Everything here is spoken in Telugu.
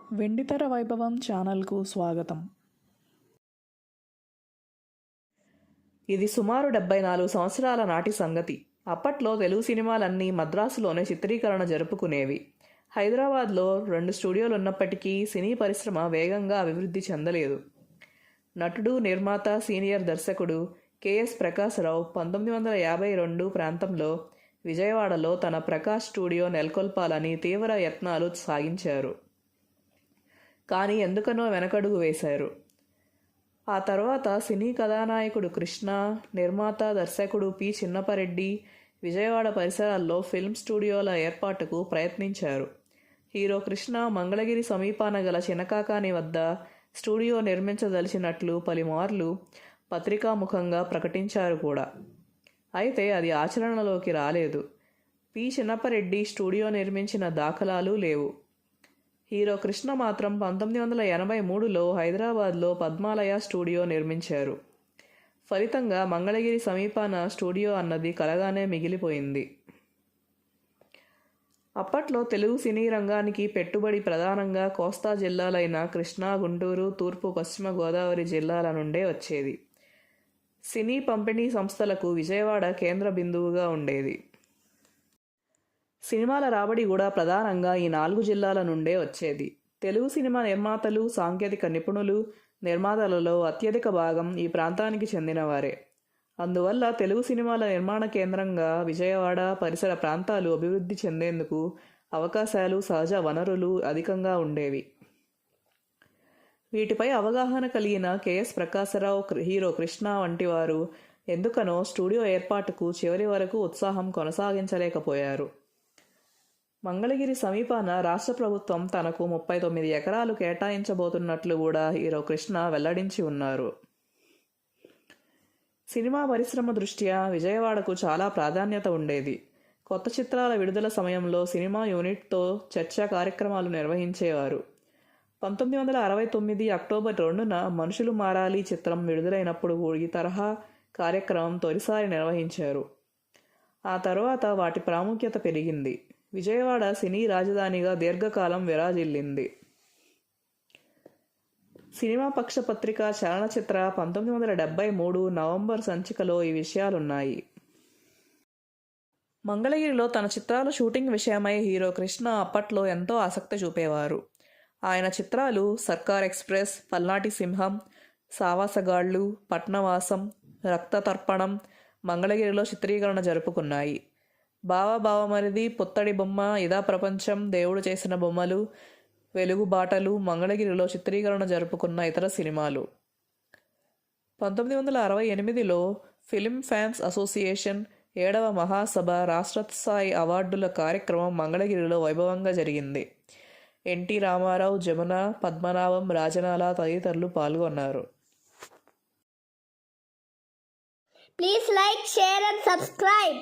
వెండితెర వైభవం ఛానల్కు స్వాగతం. ఇది సుమారు 74 సంవత్సరాల నాటి సంగతి. అప్పట్లో తెలుగు సినిమాలన్నీ మద్రాసులోనే చిత్రీకరణ జరుపుకునేవి. హైదరాబాద్లో 2 స్టూడియోలు ఉన్నప్పటికీ సినీ పరిశ్రమ వేగంగా అభివృద్ధి చెందలేదు. నటుడు, నిర్మాత, సీనియర్ దర్శకుడు కెఎస్ ప్రకాశరావు 1952 ప్రాంతంలో విజయవాడలో తన ప్రకాష్ స్టూడియో నెలకొల్పాలని తీవ్ర యత్నాలు సాగించారు. కానీ ఎందుకనో వెనకడుగు వేశారు. ఆ తర్వాత సినీ కథానాయకుడు కృష్ణ, నిర్మాత, దర్శకుడు పి. చిన్నపరెడ్డి విజయవాడ పరిసరాల్లో ఫిల్మ్ స్టూడియోల ఏర్పాటుకు ప్రయత్నించారు. హీరో కృష్ణ మంగళగిరి సమీపాన గల చినకాకాని వద్ద స్టూడియో నిర్మించదలిచినట్లు పలుమార్లు పత్రికాముఖంగా ప్రకటించారు కూడా. అయితే అది ఆచరణలోకి రాలేదు. పి. చిన్నపరెడ్డి స్టూడియో నిర్మించిన దాఖలాలు లేవు. హీరో కృష్ణ మాత్రం 1983లో హైదరాబాద్లో పద్మాలయ స్టూడియో నిర్మించారు. ఫలితంగా మంగళగిరి సమీపాన స్టూడియో అన్నది కలగానే మిగిలిపోయింది. అప్పట్లో తెలుగు సినీ రంగానికి పెట్టుబడి ప్రధానంగా కోస్తా జిల్లాలైన కృష్ణా, గుంటూరు, తూర్పు, పశ్చిమ గోదావరి జిల్లాల నుండే వచ్చేది. సినీ పంపిణీ సంస్థలకు విజయవాడ కేంద్ర బిందువుగా ఉండేది. సినిమాల రాబడి కూడా ప్రధానంగా ఈ 4 జిల్లాల నుండే వచ్చేది. తెలుగు సినిమా నిర్మాతలు, సాంకేతిక నిపుణులు, నిర్మాతలలో అత్యధిక భాగం ఈ ప్రాంతానికి చెందినవారే. అందువల్ల తెలుగు సినిమాల నిర్మాణ కేంద్రంగా విజయవాడ పరిసర ప్రాంతాలు అభివృద్ధి చెందేందుకు అవకాశాలు, సహజ వనరులు అధికంగా ఉండేవి. వీటిపై అవగాహన కలిగిన కెఎస్ ప్రకాశరావు, హీరో కృష్ణ వంటి వారు ఎందుకనో స్టూడియో ఏర్పాటుకు చివరి వరకు ఉత్సాహం కొనసాగించలేకపోయారు. మంగళగిరి సమీపాన రాష్ట్ర ప్రభుత్వం తనకు 39 ఎకరాలు కేటాయించబోతున్నట్లు కూడా హీరో కృష్ణ వెల్లడించి ఉన్నారు. సినిమా పరిశ్రమ దృష్ట్యా విజయవాడకు చాలా ప్రాధాన్యత ఉండేది. కొత్త చిత్రాల విడుదల సమయంలో సినిమా యూనిట్తో చర్చా కార్యక్రమాలు నిర్వహించేవారు. 1969 అక్టోబర్ 2న మనుషులు మారాలి చిత్రం విడుదలైనప్పుడు ఈ తరహా కార్యక్రమం తొలిసారి నిర్వహించారు. ఆ తర్వాత వాటి ప్రాముఖ్యత పెరిగింది. విజయవాడ సినీ రాజధానిగా దీర్ఘకాలం విరాజిల్లింది. సినిమా పక్ష పత్రిక చలనచిత్ర 1973 నవంబర్ సంచికలో ఈ విషయాలున్నాయి. మంగళగిరిలో తన చిత్రాల షూటింగ్ విషయమై హీరో కృష్ణ అప్పట్లో ఎంతో ఆసక్తి చూపేవారు. ఆయన చిత్రాలు సర్కార్ ఎక్స్ప్రెస్, పల్నాటి సింహం, సావాసగాళ్లు, పట్నవాసం, రక్తతర్పణం మంగళగిరిలో చిత్రీకరణ జరుపుకున్నాయి. బావమరిది, పుత్తడి బొమ్మ, ఇదా ప్రపంచం, దేవుడు చేసిన బొమ్మలు, వెలుగు బాటలు మంగళగిరిలో చిత్రీకరణ జరుపుకున్న ఇతర సినిమాలు. 1968లో ఫిల్మ్ ఫ్యాన్స్ అసోసియేషన్ 7వ మహాసభ రాష్ట్ర స్థాయి అవార్డుల కార్యక్రమం మంగళగిరిలో వైభవంగా జరిగింది. ఎన్టీ రామారావు, జమున, పద్మనాభం, రాజనాల తదితరులు పాల్గొన్నారు. Please like, share and subscribe.